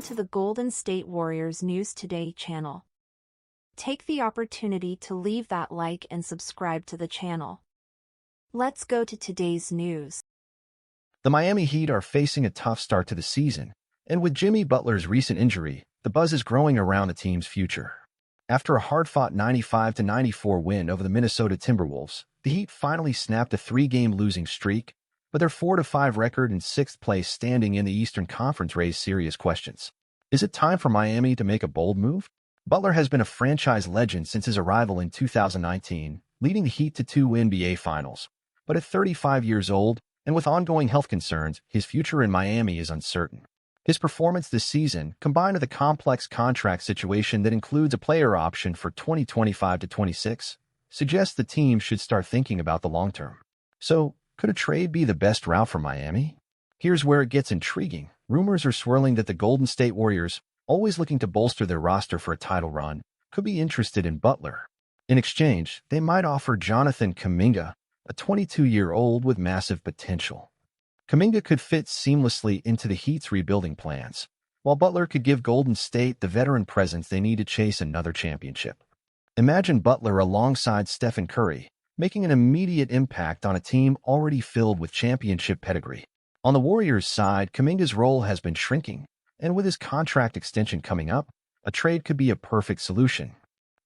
To the Golden State Warriors News Today channel. Take the opportunity to leave that like and subscribe to the channel. Let's go to today's news. The Miami Heat are facing a tough start to the season, and with Jimmy Butler's recent injury, the buzz is growing around the team's future. After a hard-fought 95-94 win over the Minnesota Timberwolves, the Heat finally snapped a three-game losing streak, but their 4-5 record and sixth-place standing in the Eastern Conference raised serious questions. Is it time for Miami to make a bold move? Butler has been a franchise legend since his arrival in 2019, leading the Heat to 2 NBA Finals. But at 35 years old, and with ongoing health concerns, his future in Miami is uncertain. His performance this season, combined with a complex contract situation that includes a player option for 2025-26, suggests the team should start thinking about the long term. So, could a trade be the best route for Miami? Here's where it gets intriguing. Rumors are swirling that the Golden State Warriors, always looking to bolster their roster for a title run, could be interested in Butler. In exchange, they might offer Jonathan Kuminga, a 22-year-old with massive potential. Kuminga could fit seamlessly into the Heat's rebuilding plans, while Butler could give Golden State the veteran presence they need to chase another championship. Imagine Butler alongside Stephen Curry, making an immediate impact on a team already filled with championship pedigree. On the Warriors' side, Kuminga's role has been shrinking, and with his contract extension coming up, a trade could be a perfect solution.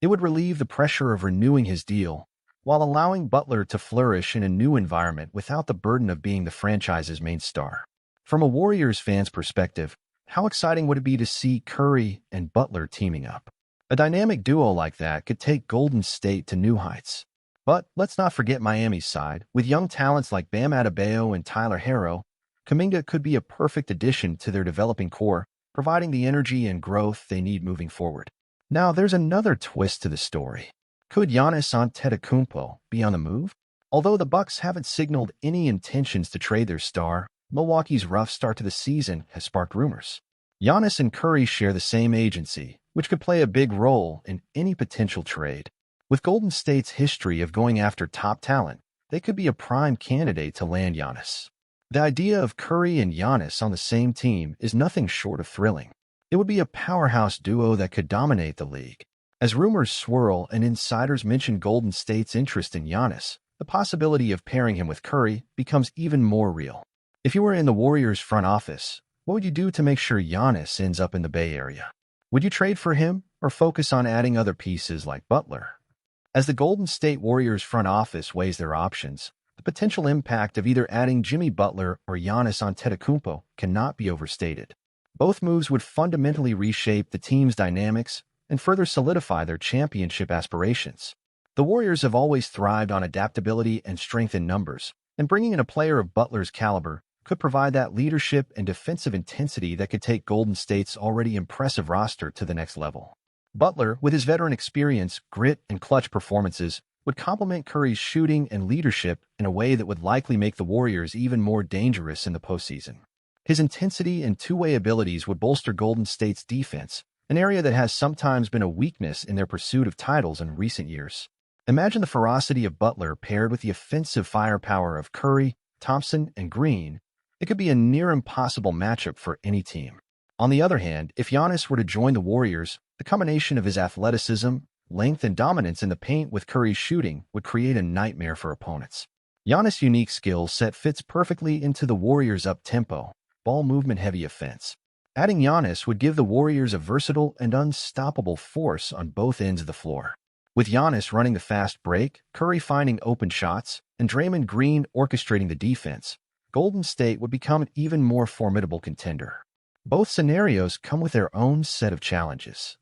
It would relieve the pressure of renewing his deal, while allowing Butler to flourish in a new environment without the burden of being the franchise's main star. From a Warriors fan's perspective, how exciting would it be to see Curry and Butler teaming up? A dynamic duo like that could take Golden State to new heights. But let's not forget Miami's side. With young talents like Bam Adebayo and Tyler Herro, Kuminga could be a perfect addition to their developing core, providing the energy and growth they need moving forward. Now, there's another twist to the story. Could Giannis Antetokounmpo be on the move? Although the Bucks haven't signaled any intentions to trade their star, Milwaukee's rough start to the season has sparked rumors. Giannis and Curry share the same agency, which could play a big role in any potential trade. With Golden State's history of going after top talent, they could be a prime candidate to land Giannis. The idea of Curry and Giannis on the same team is nothing short of thrilling. It would be a powerhouse duo that could dominate the league. As rumors swirl and insiders mention Golden State's interest in Giannis, the possibility of pairing him with Curry becomes even more real. If you were in the Warriors' front office, what would you do to make sure Giannis ends up in the Bay Area? Would you trade for him or focus on adding other pieces like Butler? As the Golden State Warriors' front office weighs their options, the potential impact of either adding Jimmy Butler or Giannis Antetokounmpo cannot be overstated. Both moves would fundamentally reshape the team's dynamics and further solidify their championship aspirations. The Warriors have always thrived on adaptability and strength in numbers, and bringing in a player of Butler's caliber could provide that leadership and defensive intensity that could take Golden State's already impressive roster to the next level. Butler, with his veteran experience, grit, and clutch performances, would complement Curry's shooting and leadership in a way that would likely make the Warriors even more dangerous in the postseason. His intensity and two-way abilities would bolster Golden State's defense, an area that has sometimes been a weakness in their pursuit of titles in recent years. Imagine the ferocity of Butler paired with the offensive firepower of Curry, Thompson, and Green. It could be a near-impossible matchup for any team. On the other hand, if Giannis were to join the Warriors, the combination of his athleticism, length, and dominance in the paint with Curry's shooting would create a nightmare for opponents. Giannis' unique skill set fits perfectly into the Warriors' up-tempo, ball movement-heavy offense. Adding Giannis would give the Warriors a versatile and unstoppable force on both ends of the floor. With Giannis running the fast break, Curry finding open shots, and Draymond Green orchestrating the defense, Golden State would become an even more formidable contender. Both scenarios come with their own set of challenges.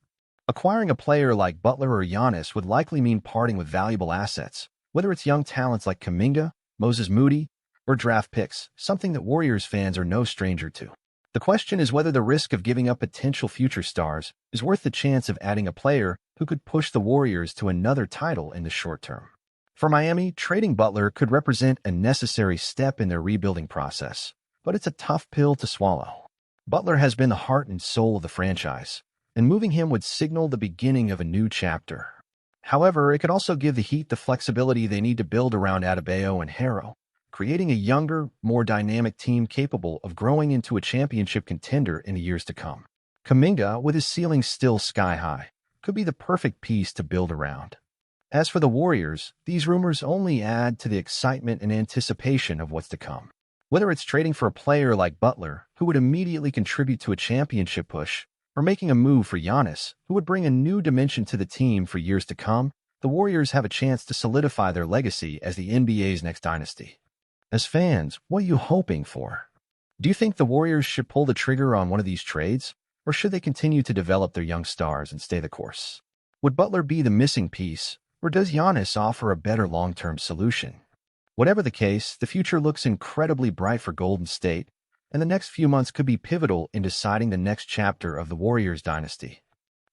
Acquiring a player like Butler or Giannis would likely mean parting with valuable assets, whether it's young talents like Kuminga, Moses Moody, or draft picks, something that Warriors fans are no stranger to. The question is whether the risk of giving up potential future stars is worth the chance of adding a player who could push the Warriors to another title in the short term. For Miami, trading Butler could represent a necessary step in their rebuilding process, but it's a tough pill to swallow. Butler has been the heart and soul of the franchise, and moving him would signal the beginning of a new chapter. However, it could also give the Heat the flexibility they need to build around Adebayo and Herro, creating a younger, more dynamic team capable of growing into a championship contender in the years to come. Kuminga, with his ceiling still sky high, could be the perfect piece to build around. As for the Warriors, these rumors only add to the excitement and anticipation of what's to come. Whether it's trading for a player like Butler, who would immediately contribute to a championship push, or making a move for Giannis, who would bring a new dimension to the team for years to come, the Warriors have a chance to solidify their legacy as the NBA's next dynasty. As fans, what are you hoping for? Do you think the Warriors should pull the trigger on one of these trades, or should they continue to develop their young stars and stay the course? Would Butler be the missing piece, or does Giannis offer a better long-term solution? Whatever the case, the future looks incredibly bright for Golden State, and the next few months could be pivotal in deciding the next chapter of the Warriors dynasty.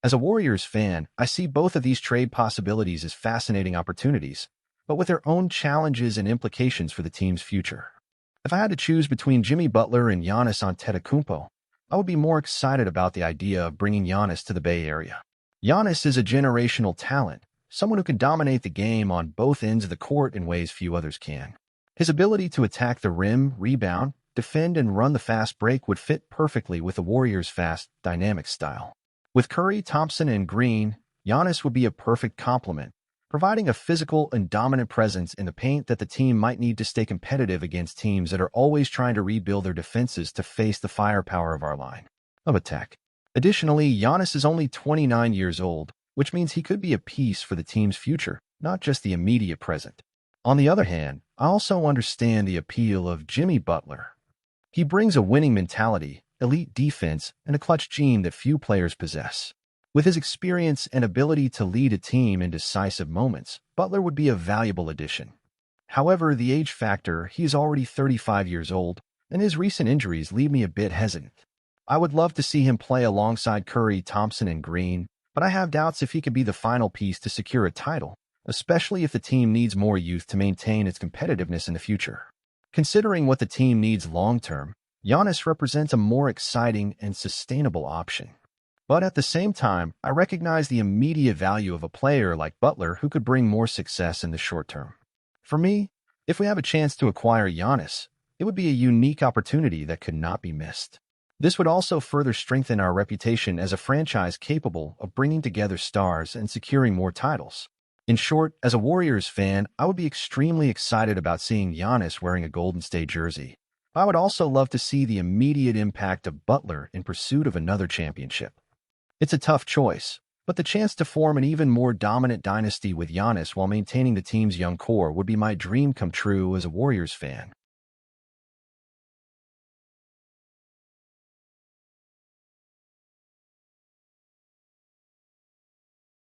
As a Warriors fan, I see both of these trade possibilities as fascinating opportunities, but with their own challenges and implications for the team's future. If I had to choose between Jimmy Butler and Giannis Antetokounmpo, I would be more excited about the idea of bringing Giannis to the Bay Area. Giannis is a generational talent, someone who can dominate the game on both ends of the court in ways few others can. His ability to attack the rim, rebound, defend, and run the fast break would fit perfectly with the Warriors' fast, dynamic style. With Curry, Thompson, and Green, Giannis would be a perfect complement, providing a physical and dominant presence in the paint that the team might need to stay competitive against teams that are always trying to rebuild their defenses to face the firepower of our line of attack. Additionally, Giannis is only 29 years old, which means he could be a piece for the team's future, not just the immediate present. On the other hand, I also understand the appeal of Jimmy Butler. He brings a winning mentality, elite defense, and a clutch gene that few players possess. With his experience and ability to lead a team in decisive moments, Butler would be a valuable addition. However, the age factor, he is already 35 years old, and his recent injuries leave me a bit hesitant. I would love to see him play alongside Curry, Thompson, and Green, but I have doubts if he could be the final piece to secure a title, especially if the team needs more youth to maintain its competitiveness in the future. Considering what the team needs long-term, Giannis represents a more exciting and sustainable option. But at the same time, I recognize the immediate value of a player like Butler who could bring more success in the short term. For me, if we have a chance to acquire Giannis, it would be a unique opportunity that could not be missed. This would also further strengthen our reputation as a franchise capable of bringing together stars and securing more titles. In short, as a Warriors fan, I would be extremely excited about seeing Giannis wearing a Golden State jersey. I would also love to see the immediate impact of Butler in pursuit of another championship. It's a tough choice, but the chance to form an even more dominant dynasty with Giannis while maintaining the team's young core would be my dream come true as a Warriors fan.